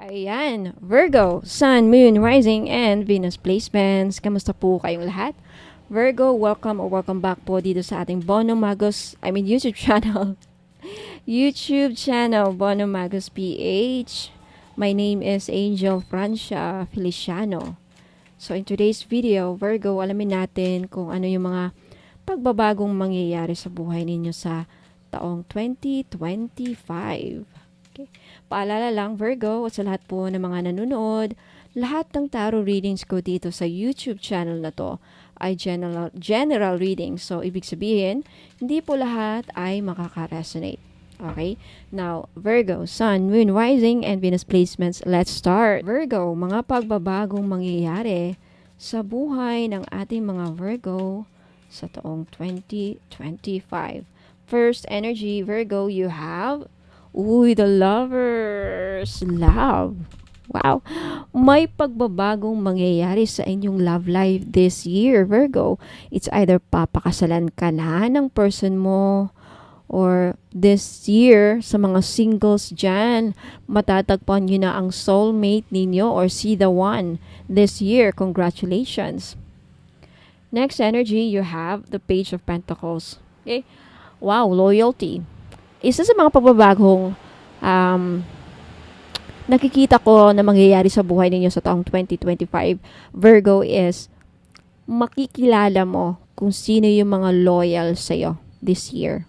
Ayan, Virgo, Sun, Moon, Rising, and Venus placements. Kamusta po kayong lahat? Virgo, welcome or welcome back po dito sa ating Bono Magos, YouTube channel. YouTube channel, Bono Magos PH. My name is Angel Francia Feliciano. So in today's video, Virgo, alamin natin kung ano yung mga pagbabagong mangyayari sa buhay ninyo sa taong 2025. Okay. Paalala lang, Virgo, sa lahat po ng mga nanonood, lahat ng tarot readings ko dito sa YouTube channel na to ay general readings. So, ibig sabihin, hindi po lahat ay makaka-resonate. Okay? Now, Virgo, Sun, Moon, Rising, and Venus placements. Let's start. Virgo, mga pagbabagong mangyayari sa buhay ng ating mga Virgo sa taong 2025. First energy, Virgo, you have the Lovers. Love. Wow. May pagbabagong mangyayari sa inyong love life this year, Virgo. It's either papakasalan ka na ng person mo, or this year, sa mga singles dyan, matatagpuan nyo na ang soulmate ninyo or see the one this year. Congratulations. Next energy, you have the Page of Pentacles. Okay? Wow, loyalty. Isa sa mga pagbabagong nakikita ko na mangyayari sa buhay ninyo sa taong 2025, Virgo, is makikilala mo kung sino yung mga loyal sa'yo this year.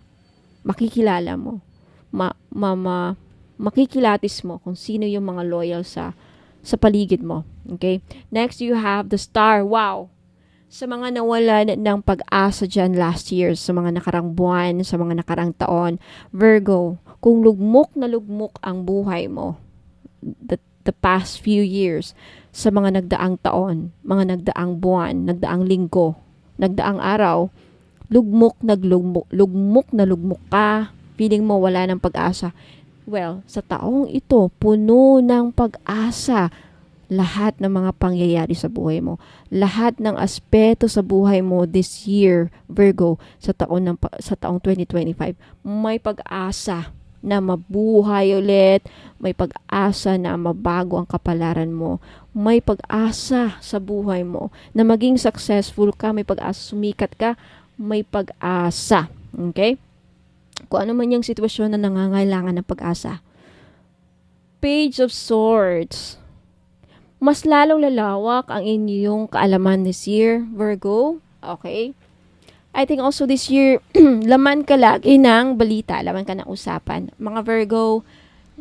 Makikilala mo. Makikilatis mo kung sino yung mga loyal sa paligid mo. Okay? Next, you have the Star. Wow! Sa mga nawalan ng pag-asa dyan last year, sa mga nakarang buwan, sa mga nakarang taon, Virgo, kung lugmok na lugmok ang buhay mo, the past few years, sa mga nagdaang taon, mga nagdaang buwan, nagdaang linggo, nagdaang araw, lugmok na lugmok ka, feeling mo wala ng pag-asa. Well, sa taong ito, puno ng pag-asa lahat ng mga pangyayari sa buhay mo. Lahat ng aspeto sa buhay mo this year, Virgo, sa taong 2025, may pag-asa na mabuhay ulit, may pag-asa na mabago ang kapalaran mo, may pag-asa sa buhay mo na maging successful ka, may pag-asa sumikat ka, may pag-asa. Okay? Kung ano man yung sitwasyon na nangangailangan ng pag-asa. Page of Swords. Mas lalong lalawak ang inyong kaalaman this year, Virgo. Okay? I think also this year, laman ka lagi ng balita, laman ka ng usapan. Mga Virgo,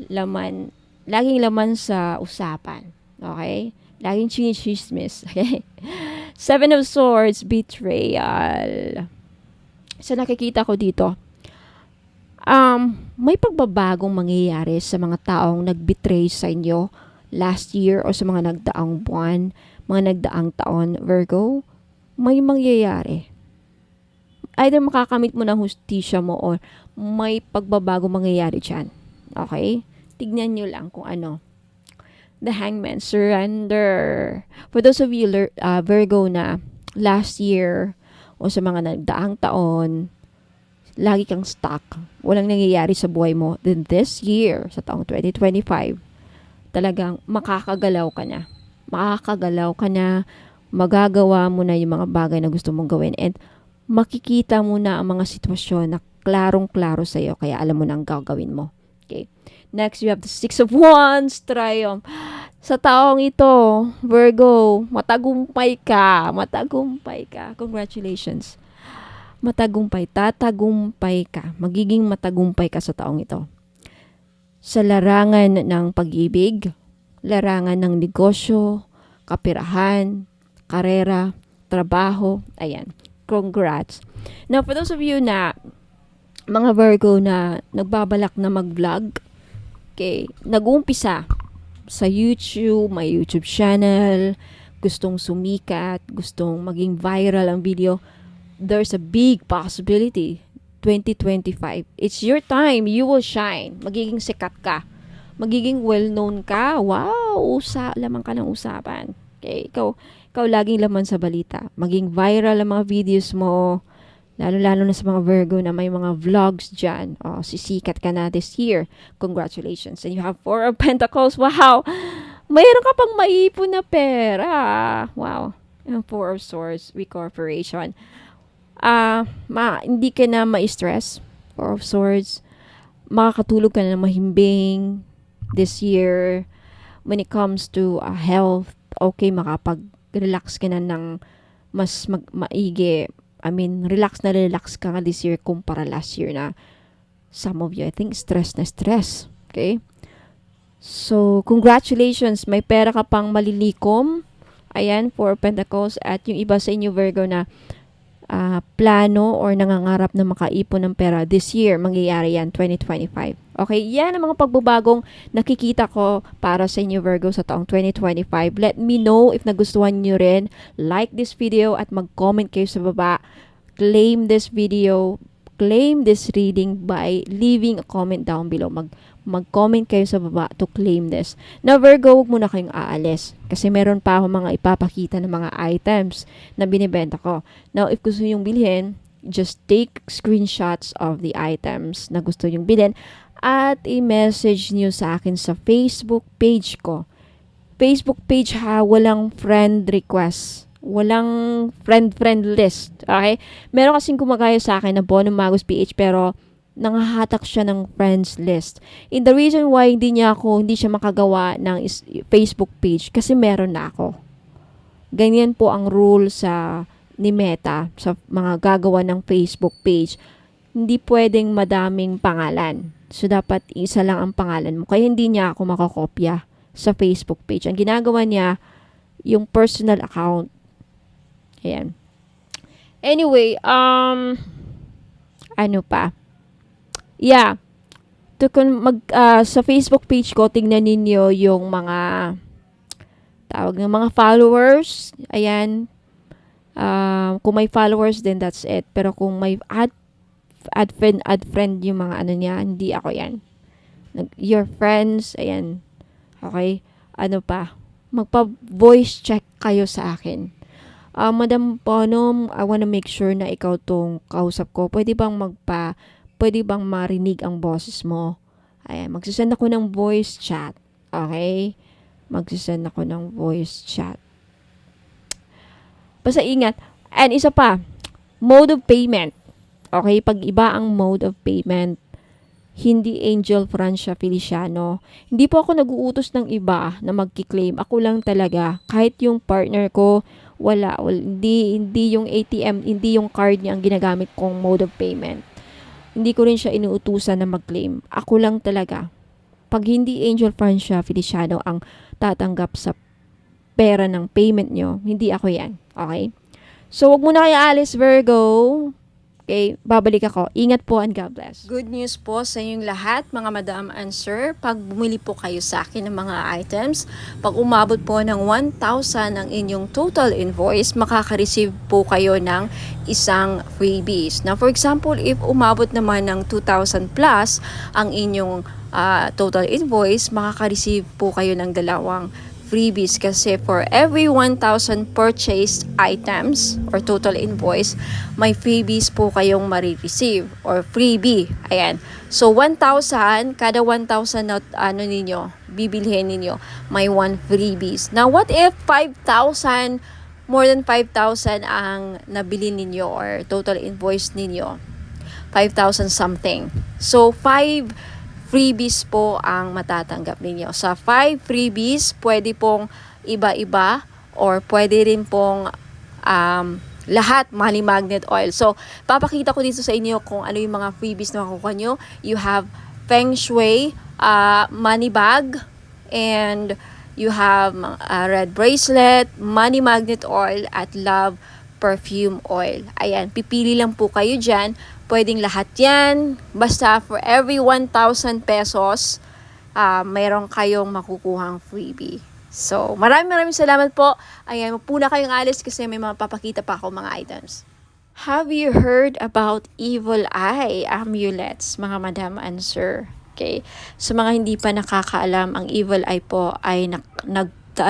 laging laman sa usapan. Okay? Laging chinichismis. Okay? Seven of Swords, betrayal. Sa nakikita ko dito, may pagbabagong mangyayari sa mga taong nag-betray sa inyo last year o sa mga nagdaang buwan, mga nagdaang taon, Virgo. May mangyayari. Either makakamit mo ng hustisya mo or may pagbabago mangyayari dyan. Okay? Tignan nyo lang kung ano. The Hangman, surrender. For those of you, Virgo, na last year o sa mga nagdaang taon, lagi kang stuck, walang nangyayari sa buhay mo, then this year, sa taong 2025, talagang makakagalaw ka na. Makakagalaw ka na, magagawa mo na yung mga bagay na gusto mong gawin, and makikita mo na ang mga sitwasyon na klarong-klaro sa'yo, kaya alam mo na ang gagawin mo. Okay. Next, you have the Six of Wands, triumph. Sa taong ito, Virgo, matagumpay ka. Congratulations. Tatagumpay ka. Magiging matagumpay ka sa taong ito. Sa larangan ng pag-ibig, larangan ng negosyo, kapirahan, karera, trabaho, ayan. Congrats. Now, for those of you na mga Virgo na nagbabalak na mag-vlog, okay, nag-uumpisa sa YouTube, may YouTube channel, gustong sumikat, gustong maging viral ang video, there's a big possibility 2025. It's your time. You will shine. Magiging sikat ka. Magiging well-known ka. Wow! Laman ka ng usapan. Okay? Ikaw laging laman sa balita. Maging viral ang mga videos mo. Lalo-lalo na sa mga Virgo na may mga vlogs dyan. Oh, sisikat ka na this year. Congratulations. And you have Four of Pentacles. Wow! Mayroon ka pang maipon na pera. Wow. And Four of Swords, Recorporation. Hindi ka na ma-stress. Four of Swords. Makakatulog ka na mahimbing this year. When it comes to health, okay, makapag-relax ka na ng mas maigi. I mean, relax ka nga this year kumpara last year na some of you, I think, stress na stress. Okay? So, congratulations. May pera ka pang malilikom. Ayan, Four of Pentacles. At yung iba sa inyo, Virgo, na plano or nangangarap na makaipon ng pera this year, mangyayari yan, 2025. Okay, yan ang mga pagbabagong nakikita ko para sa inyo, Virgo, sa taong 2025. Let me know if nagustuhan nyo rin. Like this video at mag-comment kayo sa baba. Claim this video, claim this reading by leaving a comment down below. Mag-comment kayo sa baba to claim this. Now, Virgo, huwag muna kayong aalis. Kasi meron pa ako mga ipapakita ng mga items na binibenta ko. Now, if gusto nyo bilhin, just take screenshots of the items na gusto nyo bilhin at i-message nyo sa akin sa Facebook page ko. Facebook page ha, walang friend request. Walang friend list. Okay? Meron kasing kumagaya sa akin na Bono Magos PH pero nangahatak siya ng friends list. And the reason why hindi siya makagawa ng Facebook page kasi meron na ako. Ganyan po ang rule ni Meta sa mga gagawa ng Facebook page. Hindi pwedeng madaming pangalan. So, dapat isa lang ang pangalan mo. Kaya hindi niya ako makakopya sa Facebook page. Ang ginagawa niya, yung personal account. Ayan. Anyway, ano pa? Yeah. Sa Facebook page ko, tingnan ninyo yung mga tawag ng mga followers. Ayan. Kung may followers, then that's it. Pero kung may add friend yung mga ano niya, hindi ako yan. Your friends, ayan. Okay? Ano pa? Magpa-voice check kayo sa akin. Madam Bono, I wanna make sure na ikaw tong kausap ko. Pwede bang marinig ang boses mo? Ayan, magsisend ako ng voice chat. Okay? Magsisend ako ng voice chat. Basta ingat. And isa pa, mode of payment. Okay? Pag iba ang mode of payment, hindi Angel Francia Feliciano. Hindi po ako nag-uutos ng iba na magki-claim. Ako lang talaga. Kahit yung partner ko, hindi yung ATM, hindi yung card niya ang ginagamit kong mode of payment. Hindi ko rin siya inuutusan na mag-claim. Ako lang talaga. Pag hindi Angel Francia Feliciano ang tatanggap sa pera ng payment nyo, hindi ako yan. Okay? So, wag muna kayo alis, Virgo. Okay, babalik ako. Ingat po and God bless. Good news po sa inyong lahat, mga madam and sir. Pag bumili po kayo sa akin ng mga items, pag umabot po ng 1,000 ang inyong total invoice, makaka-receive po kayo ng isang freebies. Now, for example, if umabot naman ng 2,000 plus ang inyong total invoice, makaka-receive po kayo ng dalawang freebies kasi for every 1,000 purchased items or total invoice, may freebies po kayong marireceive or freebie. Ayan. So, 1,000, kada 1,000 na bibilhin ninyo, may 1 freebies. Now, what if 5,000, more than 5,000 ang nabili ninyo or total invoice ninyo? 5,000 something. So, 5 freebies po ang matatanggap ninyo. Sa 5 freebies, pwede pong iba-iba or pwede rin pong lahat money magnet oil. So, papakita ko dito sa inyo kung ano yung mga freebies na makukuha nyo. You have Feng Shui money bag and you have red bracelet, money magnet oil at love perfume oil. Ayan, pipili lang po kayo dyan. Pwedeng lahat yan. Basta for every 1,000 pesos, mayroon kayong makukuhang freebie. So, maraming salamat po. Ayan, mapuna kayong alis kasi may mga papakita pa ako mga items. Have you heard about evil eye amulets, mga madam and sir? Okay. Sa mga hindi pa nakakaalam, ang evil eye po ay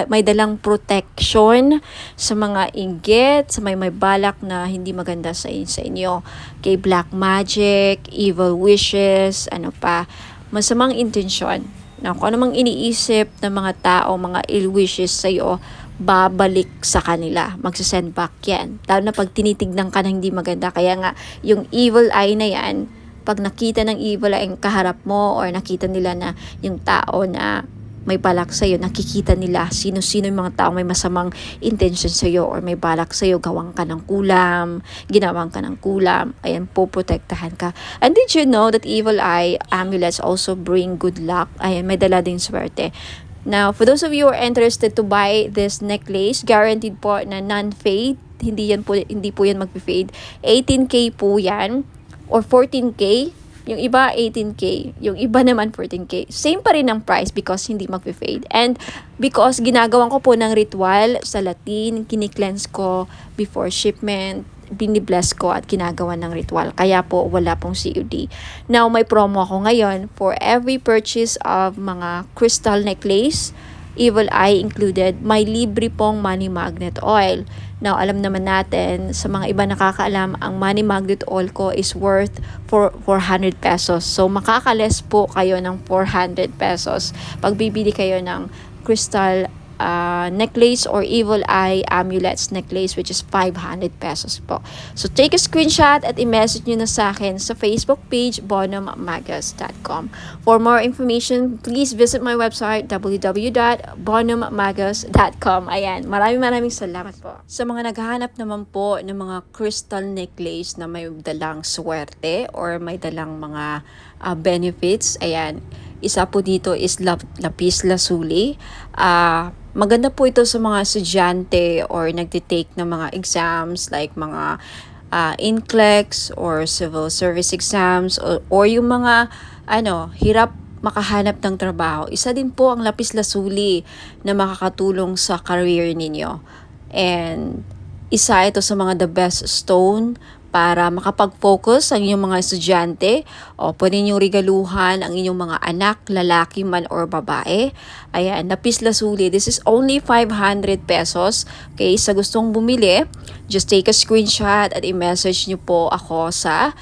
may dalang protection sa mga inggit, sa may balak na hindi maganda sa inyo. Kay black magic, evil wishes, ano pa, masamang intensyon. Na kung ano mang iniisip ng mga tao, mga ill wishes sa iyo, babalik sa kanila. Magsasend back yan. Lalo na pag tinitignan ka na hindi maganda. Kaya nga, yung evil eye na yan, pag nakita ng evil eye ang kaharap mo or nakita nila na yung tao na may balak sa'yo, nakikita nila sino-sino yung mga tao may masamang intention sa'yo or may balak sa'yo, gawang ka ng kulam, ginawang ka ng kulam, ayan, poprotektahan ka. And did you know that evil eye amulets also bring good luck? Ayan, may dala din swerte. Now, for those of you who are interested to buy this necklace, guaranteed po na non-fade, hindi po yan mag-fade. 18K po yan or 14K. Yung iba 18K, yung iba naman 14K. Same pa rin ang price because hindi mag-fade. And because ginagawan ko po ng ritual sa Latin, kini-cleanse ko before shipment, binibless ko at ginagawa ng ritual. Kaya po wala pong COD. Now may promo ako ngayon for every purchase of mga crystal necklace, evil eye included, may libre pong money magnet oil. Now, alam naman natin, sa mga iba nakakaalam, ang money magnet oil ko is worth 400 pesos. So, makakales po kayo ng 400 pesos pag bibili kayo ng crystal necklace or evil eye amulets necklace, which is 500 pesos po. So, take a screenshot at i-message nyo na sa akin sa Facebook page, bonummagus.com. For more information, please visit my website, www.bonummagus.com. Ayan, maraming salamat po. Sa mga naghahanap naman po ng mga crystal necklace na may dalang swerte or may dalang mga benefits, ayan, isa po dito is lapis lazuli. Maganda po ito sa mga estudyante or nagtitake ng mga exams like mga NCLEX or civil service exams or yung mga hirap makahanap ng trabaho. Isa din po ang lapis lazuli na makakatulong sa career ninyo. And isa ito sa mga the best stone para makapag-focus ang inyong mga estudyante o pwede niyong regaluhan ang inyong mga anak, lalaki man or babae. Ayan, lapis lazuli. This is only 500 pesos. Okay, sa gustong bumili, just take a screenshot at i-message niyo po ako sa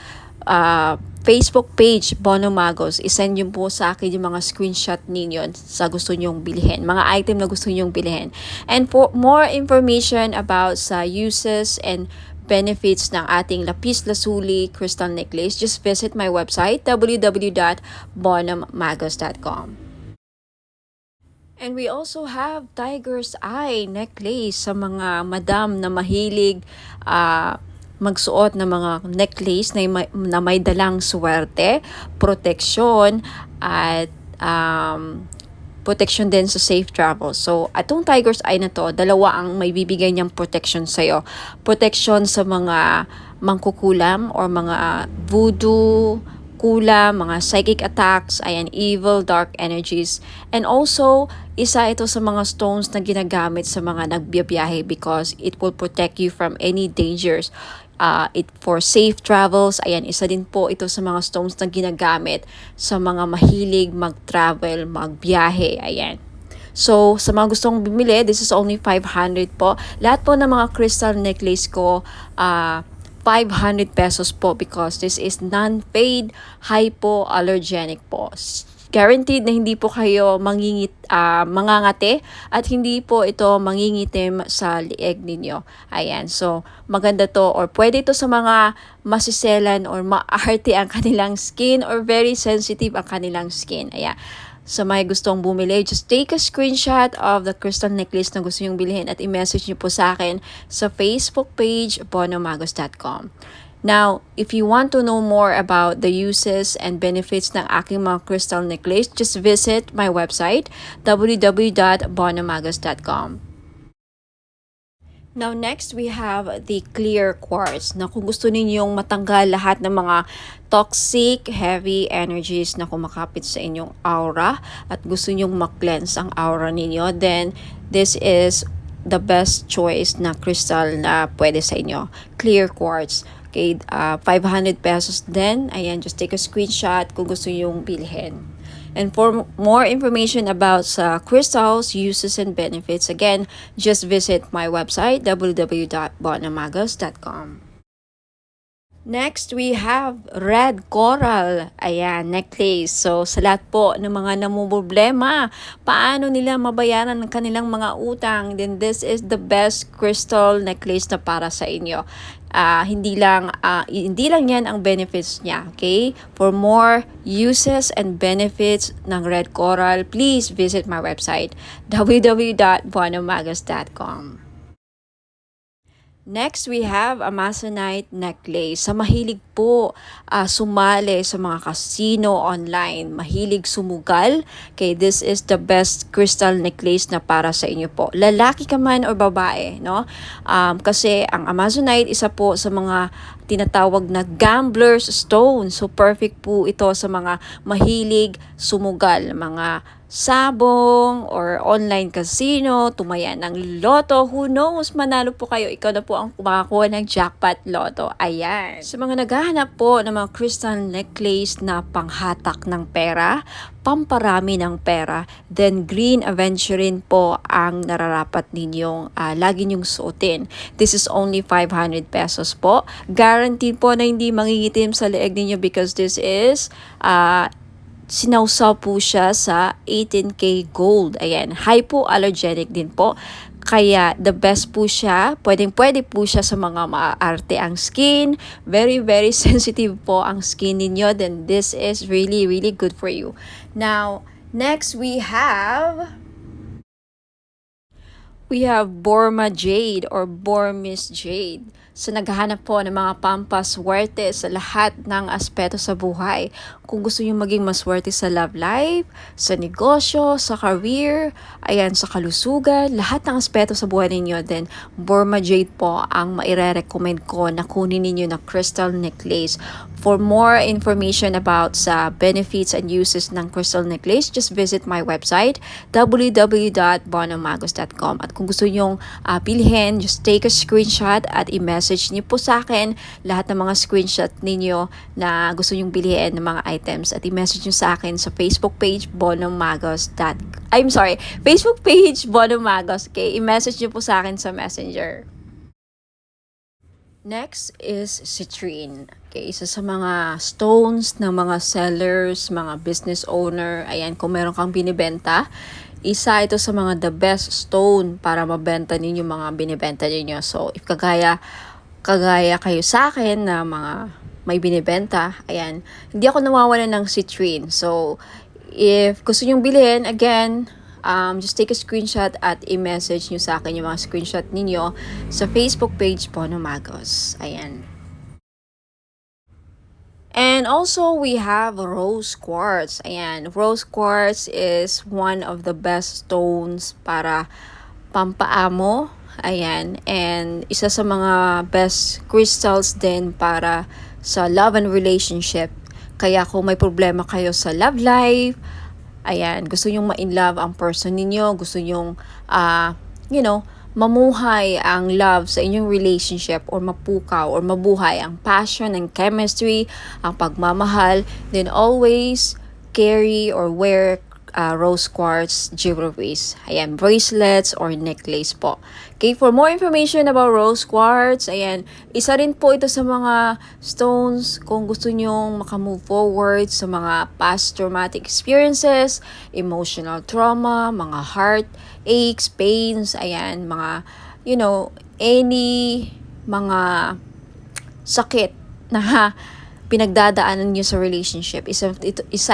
Facebook page, Bono Magos. I-send niyo po sa akin yung mga screenshot ninyo sa gusto nyong bilhin. Mga item na gusto nyong bilhin. And for more information about sa uses and benefits ng ating lapis lazuli crystal necklace, just visit my website, www.bonummagus.com. And we also have tiger's eye necklace sa mga madam na mahilig magsuot ng mga necklace na may dalang swerte, proteksyon, at protection din sa safe travel. So, atong tiger's eye na to, dalawa ang may bibigay niyang protection sa'yo. Protection sa mga mangkukulam or mga voodoo, kulam, mga psychic attacks, ayan, evil, dark energies. And also, isa ito sa mga stones na ginagamit sa mga nagbiyabiyahe because it will protect you from any dangers. It for safe travels, ayan, isa din po ito sa mga stones na ginagamit sa mga mahilig mag-travel, magbiyahe, ayan. So, sa mga gustong bumili, this is only 500 po. Lahat po ng mga crystal necklace ko, 500 pesos po because this is non-paid, hypoallergenic po. Guaranteed na hindi po kayo mangangati at hindi po ito mangingitim sa lieg ninyo. Ayan, so maganda to or pwede ito sa mga masiselan or maarte ang kanilang skin or very sensitive ang kanilang skin. Ayan. Sa may gustong bumili, just take a screenshot of the crystal necklace na gusto nyong bilhin at i-message nyo po sa akin sa Facebook page, bonummagus.com. Now, if you want to know more about the uses and benefits ng aking mga crystal necklace, just visit my website, www.bonummagus.com. Now, next, we have the clear quartz na kung gusto ninyong matanggal lahat ng mga toxic, heavy energies na kumakapit sa inyong aura at gusto ninyong mag-cleanse ang aura ninyo, then this is the best choice na crystal na pwede sa inyo. Clear quartz. Okay, 500 pesos din. Ayan, just take a screenshot kung gusto yung bilhin. And for more information about sa crystals, uses, and benefits, again, just visit my website, www.bonamagos.com. Next, we have red coral. Ayan, necklace. So, sa lahat po ng mga namumblema, paano nila mabayaran ang kanilang mga utang, then this is the best crystal necklace na para sa inyo. Hindi lang yan ang benefits niya, okay? For more uses and benefits ng red coral, please visit my website, www.bonamagos.com. Next, we have Amazonite necklace. Sa mahilig po sumali sa mga casino online, mahilig sumugal, okay, this is the best crystal necklace na para sa inyo po. Lalaki ka man o babae, no? Kasi ang Amazonite, isa po sa mga tinatawag na gambler's stone. So, perfect po ito sa mga mahilig sumugal, mga sabong or online casino, tumaya ng loto, who knows, manalo po kayo, ikaw na po ang makakuha ng jackpot loto. Ayan. Sa mga naghahanap po ng mga crystal necklace na panghatak ng pera, pamparami ng pera, then green aventurine po ang nararapat ninyong lagi nyong suotin. This is only 500 pesos po. Guaranteed po na hindi mangingitim sa leeg ninyo because this is sinawsaw po siya sa 18K gold. Ayan, hypoallergenic din po. Kaya the best po siya, pwede po siya sa mga maaarte ang skin. Very, very sensitive po ang skin ninyo. Then this is really, really good for you. Now, next we have Burma Jade or Burmese Jade. So, naghahanap po ng mga pampaswerte sa lahat ng aspeto sa buhay. Kung gusto nyo maging maswerte sa love life, sa negosyo, sa career, ayan, sa kalusugan, lahat ng aspeto sa buhay ninyo, then Burma Jade po ang maire-recommend ko na kunin ninyo na crystal necklace. For more information about sa benefits and uses ng crystal necklace, just visit my website, www.bonamagos.com. At kung gusto nyong bilhin, just take a screenshot at i-message niyo po sa akin lahat ng mga screenshot ninyo na gusto nyong bilhin ng mga items at i-message niyo sa akin sa Facebook page Facebook page Bono Magos. Okay, i-message niyo po sa akin sa Messenger. Next is citrine. Okay, isa sa mga stones ng mga sellers, mga business owner. Ayan, kung meron kang binibenta, isa ito sa mga the best stone para mabenta ninyo mga binibenta ninyo. So, if kagaya kayo sa akin na mga may binibenta, ayan, hindi ako nawawalan ng citrine. So, if gusto nyong bilhin, again, just take a screenshot at i-message nyo sa akin yung mga screenshot ninyo sa Facebook page Bono Magos. Ayan. And also, we have rose quartz. Ayan, rose quartz is one of the best stones para pampaamo. Ayan, and isa sa mga best crystals din para sa love and relationship. Kaya kung may problema kayo sa love life, ayan, gusto nyong ma-in-love ang person ninyo, gusto nyong, mamuhay ang love sa inyong relationship or mapukaw or mabuhay ang passion and chemistry, ang pagmamahal, then always carry or wear rose quartz jewelries. Ayan, bracelets or necklace po. Okay, for more information about rose quartz, ayan, isa rin po ito sa mga stones kung gusto nyong makamove forward sa mga past traumatic experiences, emotional trauma, mga heart aches, pains, ayan, mga, any mga sakit na pinagdadaanan nyo sa relationship. Isa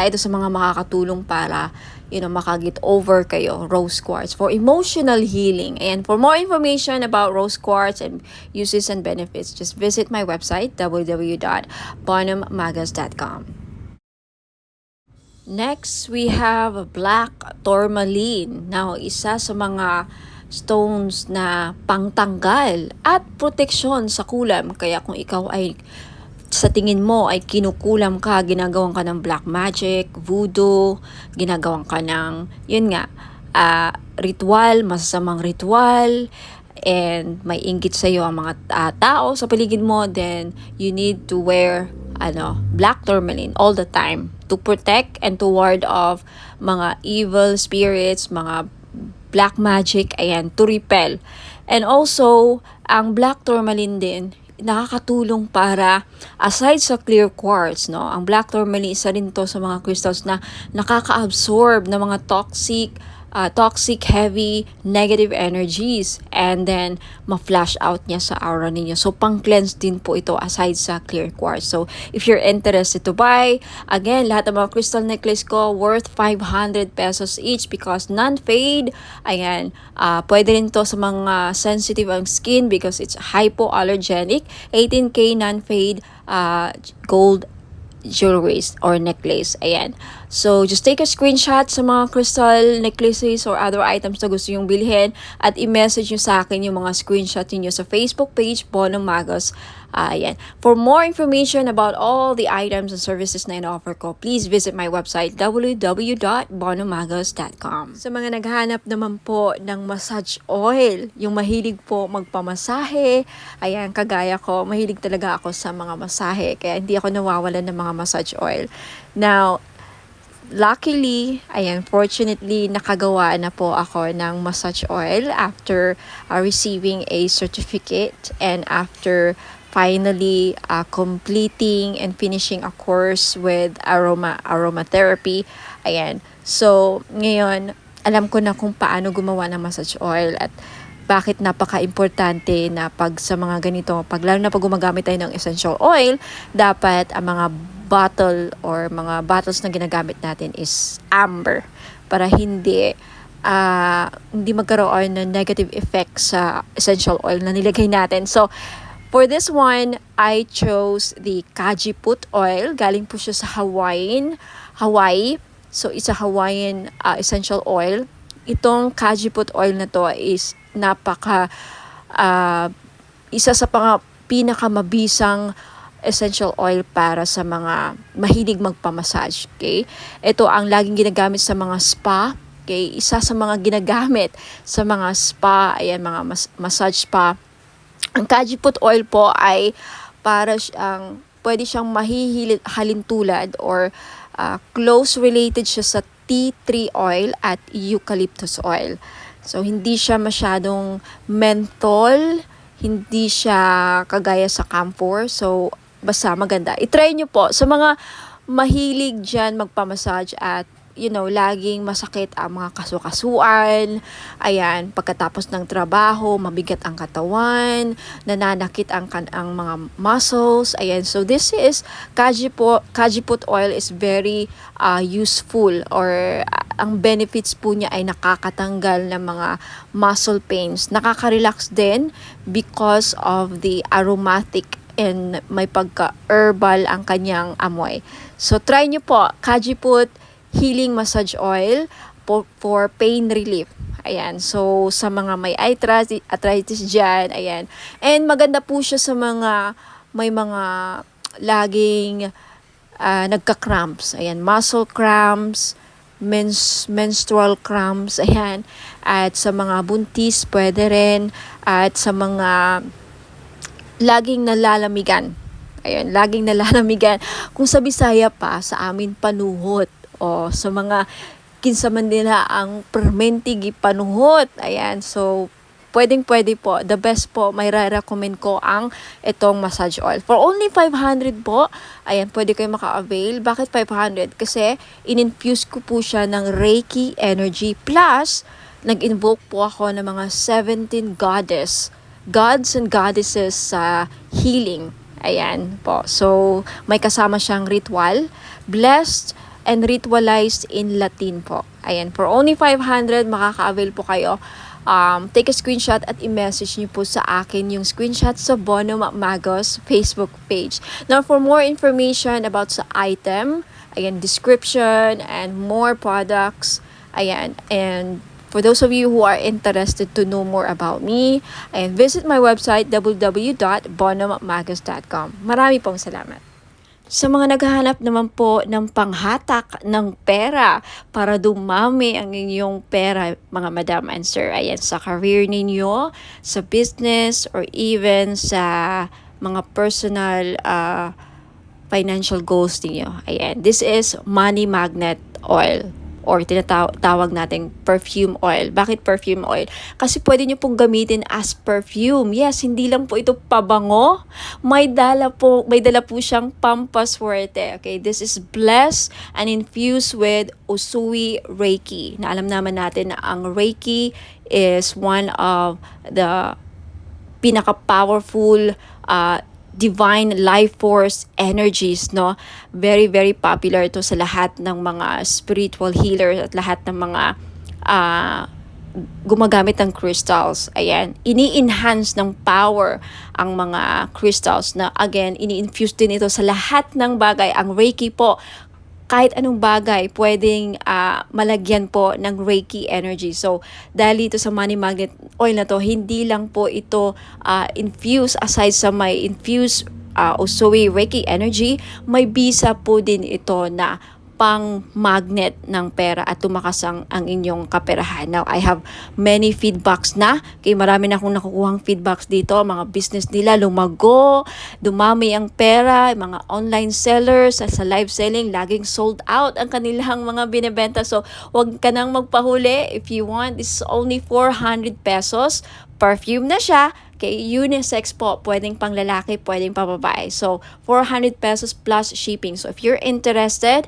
ito sa mga makakatulong para, makaget over kayo, rose quartz, for emotional healing. And for more information about rose quartz and uses and benefits, just visit my website, www.bonamagos.com. Next, we have black tourmaline. Now, isa sa mga stones na pangtanggal at proteksyon sa kulam. Kaya kung ikaw ay sa tingin mo ay kinukulam ka, ginagawan ka ng black magic, voodoo, ginagawan ka ng, ritual, masasamang ritual, and may inggit sa iyo ang mga tao sa paligid mo, then you need to wear black tourmaline all the time to protect and to ward off mga evil spirits, mga black magic, ayan, to repel. And also, ang black tourmaline din, nakakatulong para, aside sa clear quartz, no, ang black tourmaline, isa rin to sa mga crystals na nakaka-absorb ng mga toxic, heavy, negative energies, and then ma-flash out niya sa aura ninyo. So, pang-cleanse din po ito aside sa clear quartz. So, if you're interested to buy, again, lahat ng mga crystal necklace ko worth 500 pesos each because non-fade. Ayan, pwede rin to sa mga sensitive ang skin because it's hypoallergenic. 18K non-fade gold jewelries or necklace. Ayan. So, just take a screenshot sa mga crystal necklaces or other items na gusto yung bilhin at i-message nyo sa akin yung mga screenshot niyo sa Facebook page, Bono Magos. Ayan. For more information about all the items and services na in-offer ko, please visit my website, www.bonomagos.com. Sa mga naghahanap naman po ng massage oil, yung mahilig po magpamasahe, ayan, kagaya ko, mahilig talaga ako sa mga masahe, kaya hindi ako nawawalan ng mga massage oil. Now, luckily, ayan, fortunately, nakagawa na po ako ng massage oil after receiving a certificate and after finally completing and finishing a course with aromatherapy. Ayan. So, ngayon, alam ko na kung paano gumawa ng massage oil at bakit napaka-importante na pag sa mga ganito, lalo na pag gumagamit tayo ng essential oil, dapat ang mga bottle or mga bottles na ginagamit natin is amber para hindi magkaroon ng negative effect sa essential oil na nilagay natin. So, for this one, I chose the Kajiput oil. Galing po siya sa Hawaii. So, it's a Hawaiian essential oil. Itong Kajiput oil na to is isa sa pinakamabisang essential oil para sa mga mahilig magpamassage. Okay? Ito ang laging ginagamit sa mga spa. Okay? Isa sa mga ginagamit sa mga spa, ayan, mga massage spa. Ang Kajiput oil po ay pwede siyang halintulad or close related siya sa tea tree oil at eucalyptus oil. So, hindi siya masyadong menthol, hindi siya kagaya sa camphor. So, basta maganda. I-try nyo po. Sa mga mahilig dyan magpamassage at laging masakit ang mga kasukasuan, ayan, pagkatapos ng trabaho, mabigat ang katawan, nananakit ang mga muscles, ayan. So, this is, Kajiput oil is very useful or ang benefits po niya ay nakakatanggal ng mga muscle pains. Nakaka-relax din because of the aromatic and may pagka-herbal ang kanyang amoy. So, try nyo po, Kajiput Healing Massage Oil for pain relief. Ayan. So, sa mga may arthritis dyan, ayan. And maganda po siya sa may mga laging nagka-cramps. Ayan. Muscle cramps, menstrual cramps, ayan. At sa mga buntis, pwede rin. At sa mga laging nalalamigan. Ayan. Laging nalalamigan. Kung sa Bisaya pa, sa amin panuhot. O sa mga kinsaman nila ang permentigi panuhot. Ayan. So, pwede po. The best po, may recommend ko ang itong massage oil. For only 500 po, ayan, pwede kayo maka-avail. Bakit 500? Kasi, in-infuse ko po siya ng Reiki energy. Plus, nag-invoke po ako ng mga 17 gods and goddesses sa healing. Ayan po. So, may kasama siyang ritual. Blessed and ritualized in Latin po. Ayan, for only 500, makaka-avail po kayo. Take a screenshot at i-message niyo po sa akin yung screenshot sa Bono Magos Facebook page. Now, for more information about sa item, ayan, description, and more products, ayan, and for those of you who are interested to know more about me, ayan, visit my website, www.bonomagos.com. Marami pong salamat. Sa mga naghahanap naman po ng panghatak ng pera para dumami ang inyong pera, mga madam and sir, ayan, sa career ninyo, sa business, or even sa mga personal financial goals niyo. Ayan, this is money magnet oil or tinatawag nating perfume oil. Bakit perfume oil? Kasi pwede nyo pong gamitin as perfume. Yes, hindi lang po ito pabango. May dala po siyang pampaswerte. Okay, this is blessed and infused with Usui Reiki. Na alam naman natin na ang Reiki is one of the pinaka-powerful divine life force energies, no? Very, very popular ito sa lahat ng mga spiritual healers at lahat ng mga gumagamit ng crystals. Ayan, ini-enhance ng power ang mga crystals na again, ini-infuse din ito sa lahat ng bagay. Ang Reiki po, kahit anong bagay, pwedeng malagyan po ng Reiki energy. So, dahil dito sa money magnet oil na to, hindi lang po ito infused, aside sa may infused Usui Reiki energy, may bisa po din ito na pang magnet ng pera at tumakas ang inyong kaperahan. Now, I have many feedbacks na. Kaya marami na akong nakukuhang feedbacks dito. Mga business nila lumago, dumami ang pera, mga online sellers sa live selling, laging sold out ang kanilang mga binebenta. So, wag ka nang magpahuli. If you want, this is only 400 pesos. Perfume na siya. Okay, unisex po, pwedeng pang lalaki, pwedeng pang babae. So, 400 pesos plus shipping. So, if you're interested,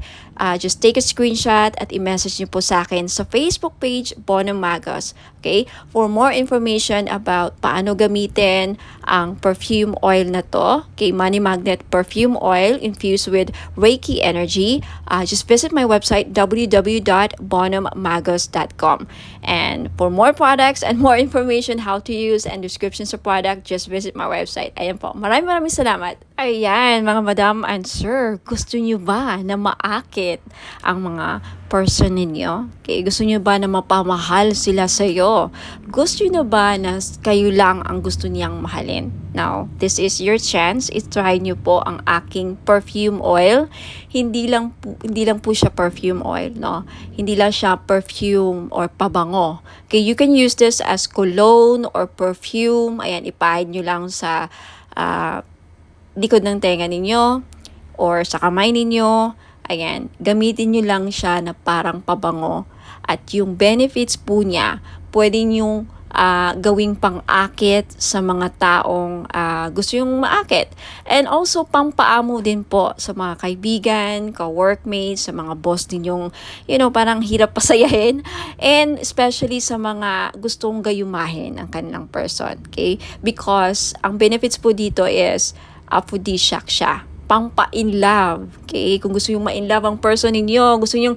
just take a screenshot at i-message niyo po sa akin sa Facebook page, Bono Magos. Okay, for more information about paano gamitin ang perfume oil na to, okay, Money Magnet Perfume Oil infused with Reiki energy, just visit my website, www.bonommagos.com. And for more products and more information how to use and descriptions of product, just visit my website. Ayan po. Maraming salamat. Ayan, mga madam and sir, gusto nyo ba na maakit ang mga person ninyo? Okay, gusto nyo ba na mapamahal sila sa'yo? Gusto nyo ba na kayo lang ang gusto niyang mahalin? Now, this is your chance. I-try nyo po ang aking perfume oil. Hindi lang po siya perfume oil, no? Hindi lang siya perfume or pabango. Okay, you can use this as cologne or perfume. Ayan, ipahid nyo lang sa likod ng tenga ninyo or sa kamay ninyo. Ayan, gamitin nyo lang siya na parang pabango. At yung benefits po niya, pwede nyo gawing pang-akit sa mga taong gusto yung maakit. And also, pampaamo din po sa mga kaibigan, ka-workmates, sa mga boss ninyong, parang hirap pasayahin. And especially sa mga gustong gayumahin ang kanilang person. Okay? Because ang benefits po dito is aphrodisiac siya. Pampa-in love. Okay? Kung gusto yung ma-in love ang person ninyo, gusto yung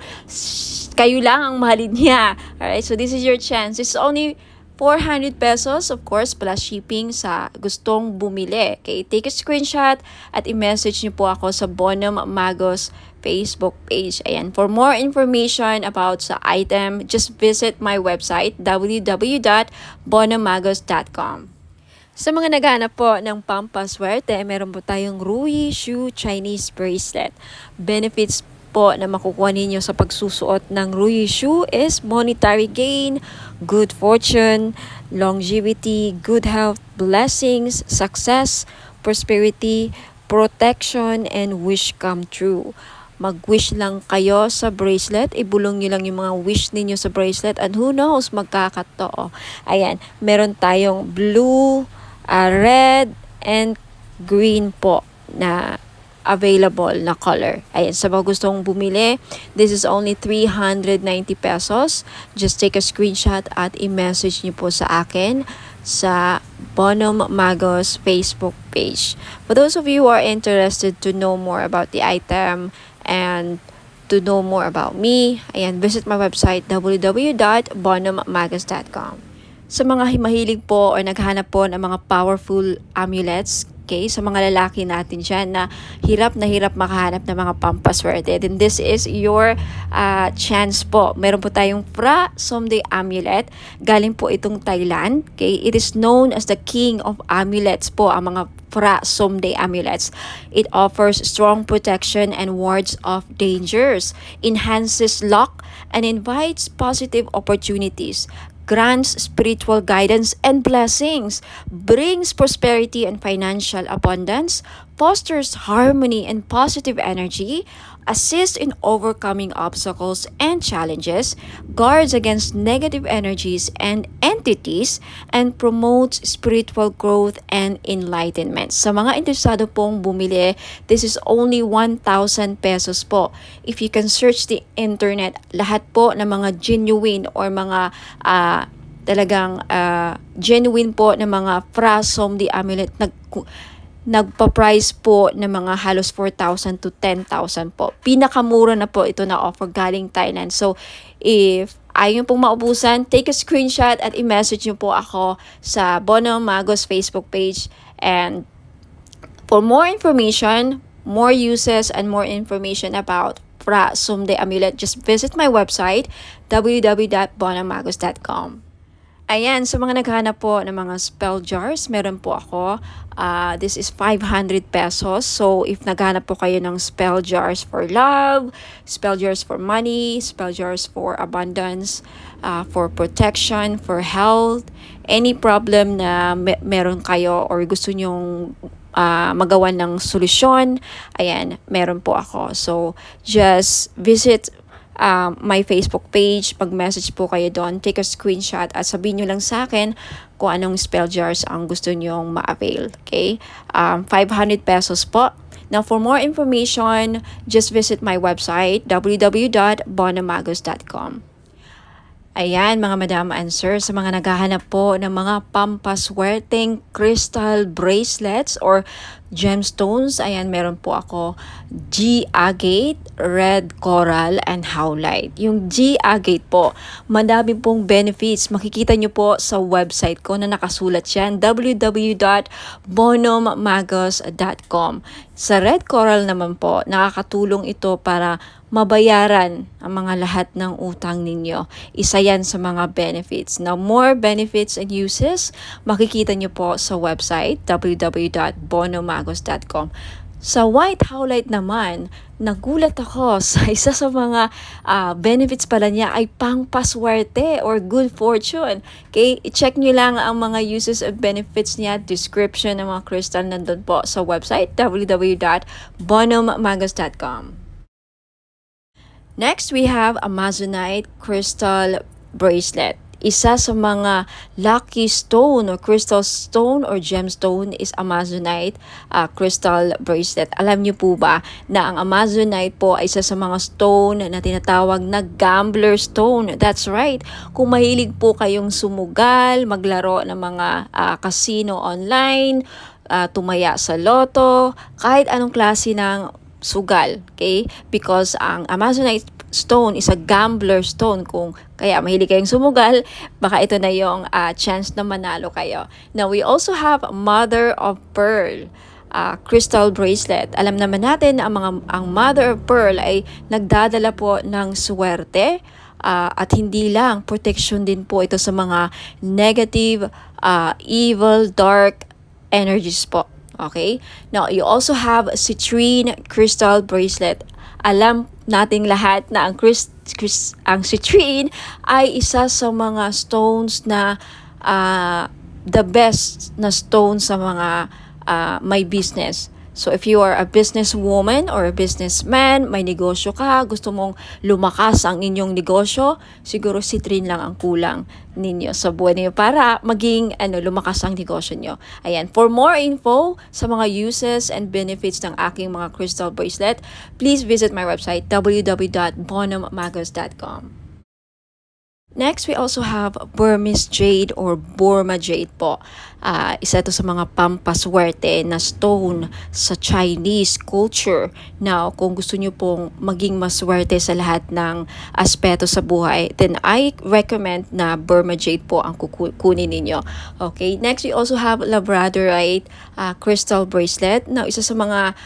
kayo lang ang mahalin niya. Alright? So, this is your chance. It's only 400 pesos, of course, plus shipping sa gustong bumili. Okay? Take a screenshot at i-message niyo po ako sa Bono Magos Facebook page. Ayan. For more information about sa item, just visit my website, www.bonomagos.com. Sa mga naghahanap po ng pampaswerte, meron po tayong Rui Shu Chinese Bracelet. Benefits po na makukuha ninyo sa pagsusuot ng Rui Shu is monetary gain, good fortune, longevity, good health, blessings, success, prosperity, protection, and wish come true. Mag-wish lang kayo sa bracelet, ibulong nyo lang yung mga wish ninyo sa bracelet, and who knows, magkakatotoo. Ayan, meron tayong blue, red, and green po na available na color. Ayan, sa mga gustong bumili, this is only 390 pesos. Just take a screenshot at i-message niyo po sa akin sa Bono Magos Facebook page. For those of you who are interested to know more about the item and to know more about me, ayan, visit my website www.bonommagos.com. Sa mga mahilig po o naghanap po ng mga powerful amulets, okay, sa mga lalaki natin dyan na hirap makahanap ng mga pampaswerte, then this is your chance po. Meron po tayong Phra Somday Amulet. Galing po itong Thailand. Okay? It is known as the king of amulets po, ang mga Phra Somday Amulets. It offers strong protection and wards off dangers, enhances luck, and invites positive opportunities, grants spiritual guidance and blessings, brings prosperity and financial abundance, fosters harmony and positive energy, assists in overcoming obstacles and challenges, guards against negative energies and entities, and promotes spiritual growth and enlightenment. Sa mga interesado pong bumili, this is only 1,000 pesos po. If you can search the internet, lahat po ng mga genuine or mga talagang genuine po na mga Frasom the Amulet nagpa-price po ng mga halos 4,000 to 10,000 po. Pinakamura na po ito na offer galing Thailand. So, if ayaw pong maubusan, take a screenshot at i-message nyo po ako sa Bono Magos Facebook page. And for more information, more uses, and more information about Frasom the Amulet, just visit my website, www.bonomagos.com. Ayan, sa mga naghahanap po ng mga spell jars, meron po ako. This is 500 pesos. So, if naghahanap po kayo ng spell jars for love, spell jars for money, spell jars for abundance, for protection, for health, any problem na meron kayo or gusto nyong magawa ng solusyon, ayan, meron po ako. So, just visit my Facebook page, pag-message po kayo doon, take a screenshot at sabihin nyo lang sa akin kung anong spell jars ang gusto nyong ma-avail. Okay? 500 pesos po. Now, for more information, just visit my website, www.bonomagos.com. Ayan, mga madam and sir, sa mga naghahanap po ng mga pampaswerteng crystal bracelets or gemstones, ayan, meron po ako G-agate, red coral, and howlite. Yung G-agate po, madami pong benefits. Makikita nyo po sa website ko na nakasulat yan, www.bonommagos.com. Sa red coral naman po, nakakatulong ito para mabayaran ang mga lahat ng utang ninyo. Isa yan sa mga benefits. Now, more benefits and uses, makikita nyo po sa website, www.bonomagos.com. Sa white howlite naman, nagulat ako sa isa sa mga benefits pala niya ay pangpaswerte or good fortune. Okay, i-check nyo lang ang mga uses and benefits niya, description ng mga crystal nandun po sa website, www.bonommagos.com. Next, we have Amazonite crystal bracelet. Isa sa mga lucky stone or crystal stone or gemstone is Amazonite crystal bracelet. Alam niyo po ba na ang Amazonite po ay isa sa mga stone na tinatawag na gambler stone? That's right. Kung mahilig po kayong sumugal, maglaro ng mga casino online, tumaya sa loto, kahit anong klase ng sugal, okay? Because ang Amazonite stone is a gambler stone. Kung kaya mahilig kayong sumugal, baka ito na yung chance na manalo kayo. Now, we also have Mother of Pearl crystal bracelet. Alam naman natin na ang Mother of Pearl ay nagdadala po ng swerte at hindi lang, protection din po ito sa mga negative, evil, dark energies po. Okay? Now, you also have citrine crystal bracelet. Alam nating lahat na ang citrine ay isa sa mga stones na the best na stone sa mga may business. So if you are a businesswoman or a businessman, may negosyo ka, gusto mong lumakas ang inyong negosyo, siguro citrine lang ang kulang ninyo sa buhay niyo para maging lumakas ang negosyo niyo. Ayan, for more info sa mga uses and benefits ng aking mga crystal bracelet, please visit my website www.bonommagos.com. Next, we also have Burmese jade or Burma jade po. Isa ito sa mga pampaswerte na stone sa Chinese culture. Now, kung gusto nyo pong maging maswerte sa lahat ng aspeto sa buhay, then I recommend na Burma jade po ang kukunin ninyo. Okay, next we also have Labradorite crystal bracelet. Now, isa sa mga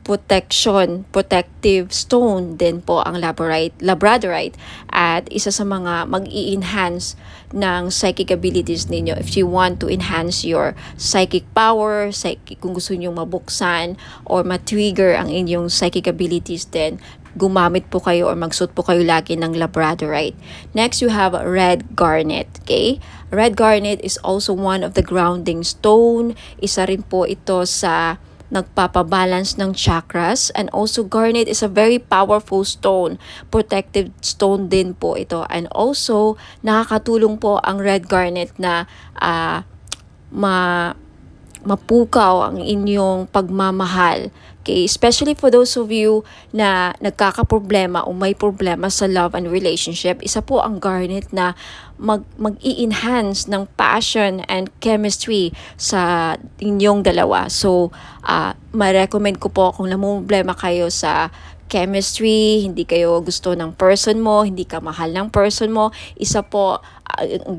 protective stone din po ang Labradorite at isa sa mga mag-i-enhance ng psychic abilities ninyo. If you want to enhance your psychic power, kung gusto niyo mabuksan or ma-trigger ang inyong psychic abilities, then gumamit po kayo or magsuot po kayo lagi ng Labradorite. Next, you have red garnet. Okay? Red garnet is also one of the grounding stone. Isa rin po ito sa nagpapabalance ng chakras, and also garnet is a very powerful stone. Protective stone din po ito, and also nakakatulong po ang red garnet na mapukaw ang inyong pagmamahal. Okay, especially for those of you na nagkakaproblema o may problema sa love and relationship, isa po ang garnet na mag-i-enhance ng passion and chemistry sa inyong dalawa. So, ma-recommend ko po kung namumblema kayo sa chemistry, hindi kayo gusto ng person mo, hindi ka mahal ng person mo, isa po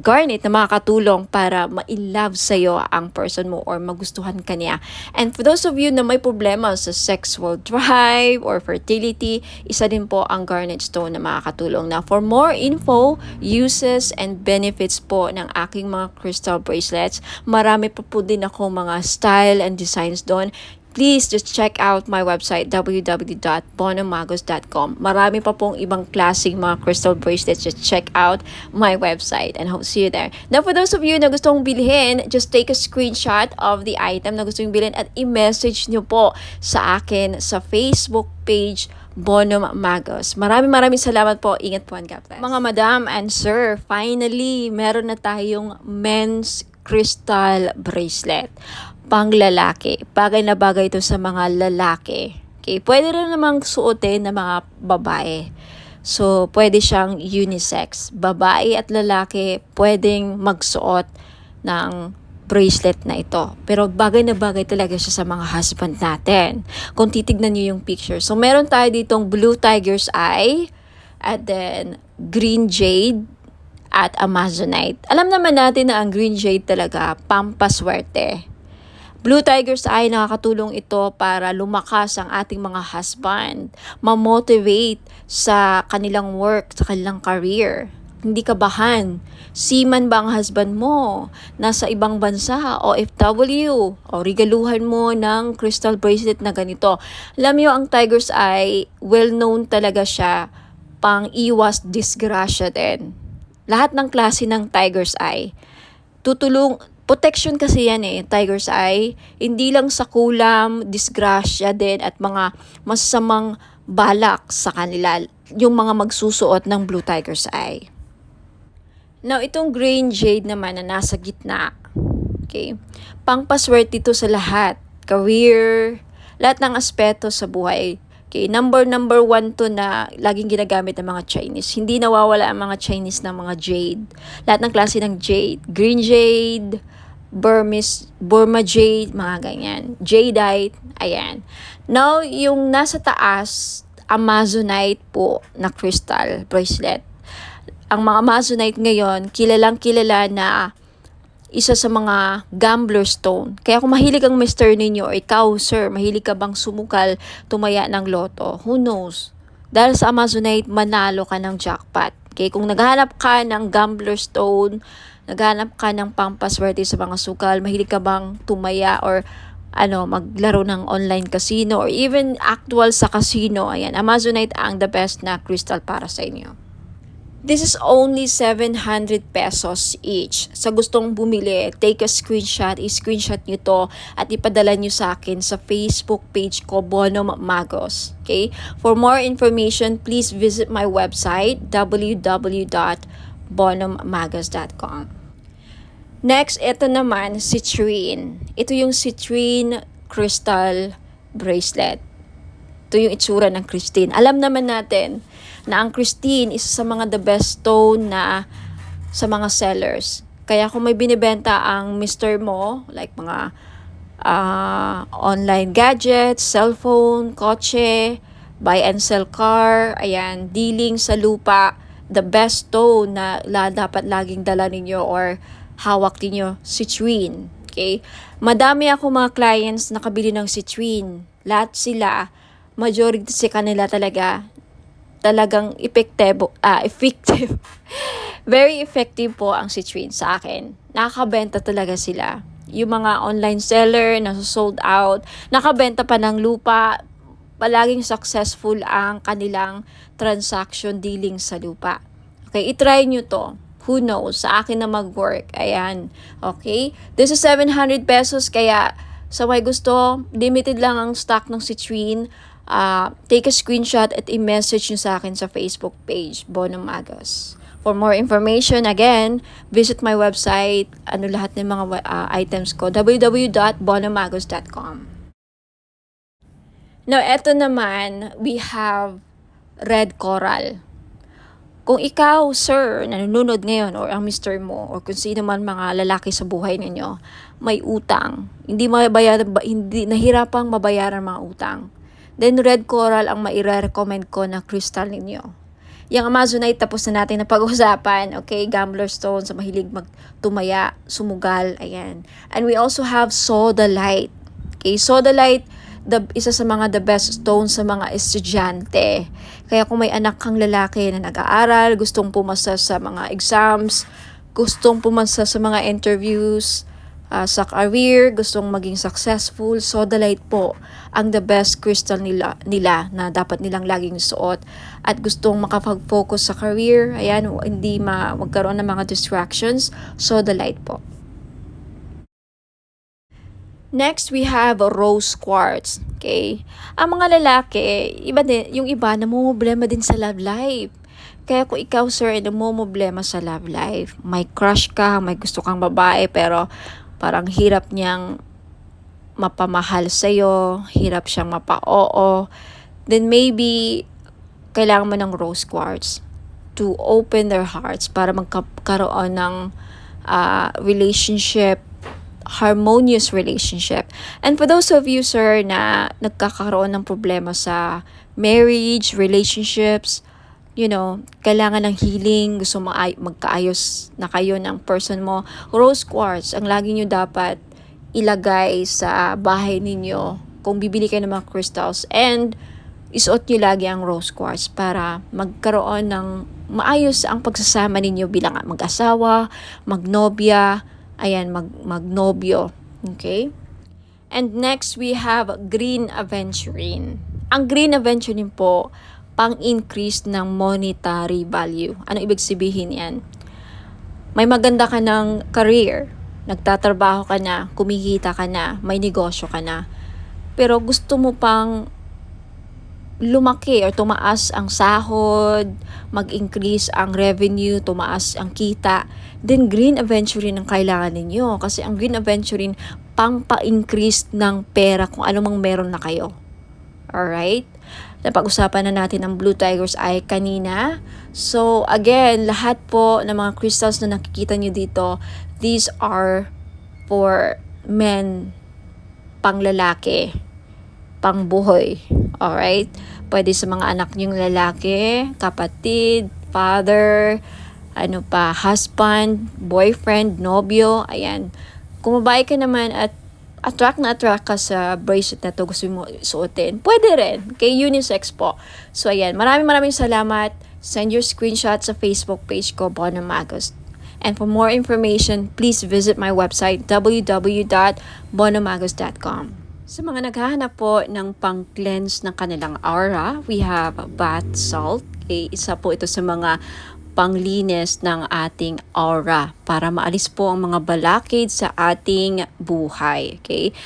garnet na makakatulong para ma-in-love sa'yo ang person mo or magustuhan ka niya. And for those of you na may problema sa sexual drive or fertility, isa din po ang garnet stone na makakatulong. Now, for more info, uses, and benefits po ng aking mga crystal bracelets, marami pa po din ako mga style and designs doon. Please just check out my website, www.bonomagos.com. Marami pa pong ibang klaseng mga crystal bracelets. Just check out my website and hope to see you there. Now, for those of you na gustong bilhin, just take a screenshot of the item na gustong bilhin at i-message nyo po sa akin sa Facebook page Bono Magos. Maraming salamat po. Ingat po and God bless. Mga madam and sir, finally, meron na tayong men's crystal bracelet. Pang lalaki. Bagay na bagay ito sa mga lalaki. Okay, pwede rin namang suotin ng mga babae. So, pwede siyang unisex. Babae at lalaki pwedeng magsuot ng bracelet na ito. Pero bagay na bagay talaga siya sa mga husband natin. Kung titignan niyo yung picture. So, meron tayo ditong blue tiger's eye, and then green jade, at amazonite. Alam naman natin na ang green jade talaga, pampaswerte. Blue tiger's eye, nakakatulong ito para lumakas ang ating mga husband, ma-motivate sa kanilang work, sa kanilang career. Hindi kabahan. Seaman ba ang husband mo? Nasa ibang bansa, OFW, o regaluhan mo ng crystal bracelet na ganito. Alam niyo, ang tiger's eye, well-known talaga siya, pang iwas disgrasya din. Lahat ng klase ng tiger's eye, protection kasi yan tiger's eye, hindi lang sa kulam, disgrasya din at mga masamang balak sa kanila, yung mga magsusuot ng blue tiger's eye. Now, itong green jade naman na nasa gitna, okay, pangpaswerte ito sa lahat, career, lahat ng aspeto sa buhay. Okay, number 1 to na laging ginagamit ng mga Chinese. Hindi nawawala ang mga Chinese ng mga jade. Lahat ng klase ng jade. Green jade, Burma jade, mga ganyan. Jadeite, ayan. Now, yung nasa taas, amazonite po na crystal bracelet. Ang mga amazonite ngayon, kilalang kilala na isa sa mga gambler stone. Kaya kung mahilig ang mister ninyo or ikaw, sir, mahilig ka bang sumukal, tumaya ng loto, who knows? Dahil sa amazonite, manalo ka ng jackpot. Okay, kung naghahanap ka ng gambler stone, naghahanap ka ng pampaswerte sa mga sukal, mahilig ka bang tumaya or maglaro ng online casino or even actual sa casino, ayan, amazonite ang the best na crystal para sa inyo. This is only 700 pesos each. Sa gustong bumili, take a screenshot, i-screenshot nyo to at ipadala nyo sa akin sa Facebook page ko, Bono Magos. Okay? For more information, please visit my website, www.bonomagos.com. Next, ito naman, citrine. Ito yung citrine crystal bracelet. Ito yung itsura ng Christine. Alam naman natin na ang Christine isa sa mga the best stone na sa mga sellers. Kaya kung may binibenta ang mister mo, like mga online gadgets, cellphone, kotse, buy and sell car, ayan, dealing sa lupa, the best stone na dapat laging dala ninyo or hawak ninyo, citrine. Okay? Madami ako mga clients na nakabili ng citrine. Lahat sila, majority sa kanila talagang effective. Very effective po ang citrine sa akin. Nakakabenta talaga sila. Yung mga online seller na sold out, nakabenta pa ng lupa, palaging successful ang kanilang transaction dealing sa lupa. Okay, itry nyo to. Who knows? Sa akin na mag-work. Ayan. Okay? This is 700 pesos kaya Sa may gusto, limited lang ang stock ng citrine. Take a screenshot at i-message nyo sa akin sa Facebook page, Bono Magos. For more information, again, visit my website, lahat ng mga items ko, www.bonomagos.com. Now, eto naman, we have red coral. Kung ikaw, sir, nanonood ngayon, or ang mister mo, or kung sino man mga lalaki sa buhay ninyo, may utang, hindi nahirapang mabayaran mga utang, then red coral ang maire-recommend ko na crystal ninyo. Yung Amazonite, tapos na natin na pag-usapan, okay? Gambler stone, sa mahilig magtumaya, sumugal, ayan. And we also have sodalite. Okay, sodalite, isa sa mga the best stone sa mga estudyante. Kaya kung may anak kang lalaki na nag-aaral, gustong pumasa sa mga exams, gustong pumasa sa mga interviews, sa career, gustong maging successful, sodalite po ang the best crystal nila na dapat nilang laging suot. At gustong makapag-focus sa career, ayan, hindi magkaroon ng mga distractions, sodalite po. Next, we have rose quartz. Okay? Ang mga lalaki, yung iba namumblema din sa love life. Kaya kung ikaw, sir, namumblema sa love life, may crush ka, may gusto kang babae, pero parang hirap niyang mapamahal sa'yo, hirap siyang mapa-oo, then maybe kailangan mo ng rose quartz to open their hearts para magkaroon ng harmonious relationship. And for those of you, sir, na nagkakaroon ng problema sa marriage, relationships, kailangan ng healing, gusto magkaayos na kayo ng person mo, rose quartz ang lagi nyo dapat ilagay sa bahay ninyo kung bibili kayo ng mga crystals, and isuot nyo lagi ang rose quartz para magkaroon ng maayos ang pagsasama ninyo bilang mag-asawa, magnobya, magnobyo. Okay? And next, we have green aventurine. Ang green aventurine po, pang-increase ng monetary value. Ano ibig sabihin yan? May maganda ka ng career, nagtatrabaho ka na, kumikita ka na, may negosyo ka na, pero gusto mo pang lumaki or tumaas ang sahod, mag-increase ang revenue, tumaas ang kita, then green aventurine ang kailangan ninyo. Kasi ang green aventurine, pang-pa-increase ng pera kung ano mang meron na kayo. Alright? Napag-usapan na natin ang Blue Tiger's Eye kanina. So, again, lahat po ng mga crystals na nakikita nyo dito, these are for men, pang-lalaki, pang-buhay. Alright? Pwede sa mga anak nyong lalaki, kapatid, father, husband, boyfriend, nobyo, ayan. Kung babae ka naman at attract ka sa bracelet na to, gusto mo suotin, pwede rin. Kay unisex po. So, ayan. Maraming salamat. Send your screenshot sa Facebook page ko, Bono Magos. And for more information, please visit my website, www.bonomagos.com. Sa mga naghahanap po ng pang-cleanse ng kanilang aura, we have bath salt. Okay, isa po ito sa mga panglinis ng ating aura para maalis po ang mga balakid sa ating buhay. Okay?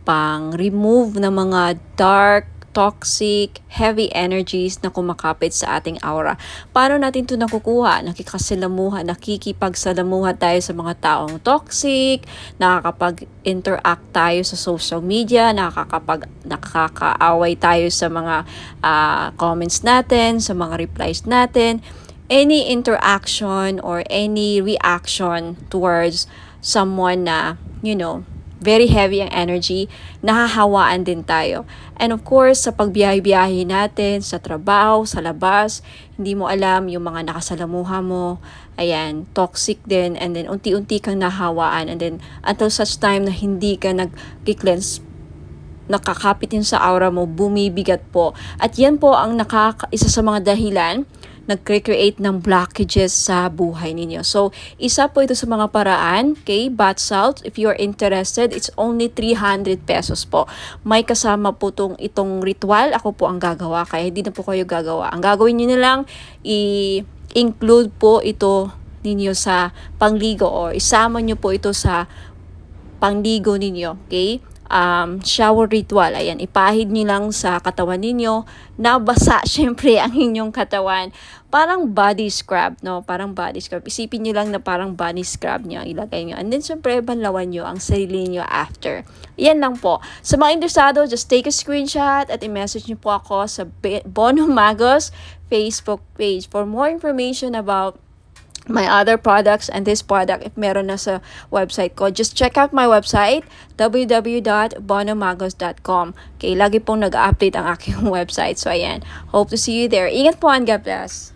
Pang-remove ng mga dark, toxic, heavy energies na kumakapit sa ating aura. Paano natin ito nakukuha? Nakikipagsalamuha tayo sa mga taong toxic, nakakapag-interact tayo sa social media, nakakaaway tayo sa mga comments natin, sa mga replies natin. Any interaction or any reaction towards someone na, very heavy ang energy, nahahawaan din tayo. And of course, sa pagbiyahe-biyahe natin, sa trabaho, sa labas, hindi mo alam yung mga nakasalamuha mo, toxic din, and then unti-unti kang nahawaan, and then until such time na hindi ka nag-cleanse, nakakapit yun sa aura mo, bumibigat po. At yan po ang isa sa mga dahilan nag-create ng blockages sa buhay ninyo. So, isa po ito sa mga paraan, okay? Bath salt, if you're interested, it's only 300 pesos po. May kasama po itong ritual. Ako po ang gagawa, kaya hindi na po kayo gagawa. Ang gagawin nyo na lang, i-include po ito ninyo sa pangligo or isama nyo po ito sa pangligo ninyo, okay? Shower ritual, ayan, ipahid nyo lang sa katawan ninyo, nabasa syempre ang inyong katawan, parang body scrub, no? Parang body scrub, isipin nyo lang na parang body scrub nyo, ilagay nyo, and then syempre banlawan nyo ang sarili nyo after. Yan lang po. Sa mga interesado, just take a screenshot at i-message nyo po ako sa Bono Magos Facebook page for more information about my other products and this product. If meron na sa website ko, just check out my website, www.bonomagos.com. Okay, lagi pong nag-update ang aking website. So, ayan. Hope to see you there. Ingat po and God bless.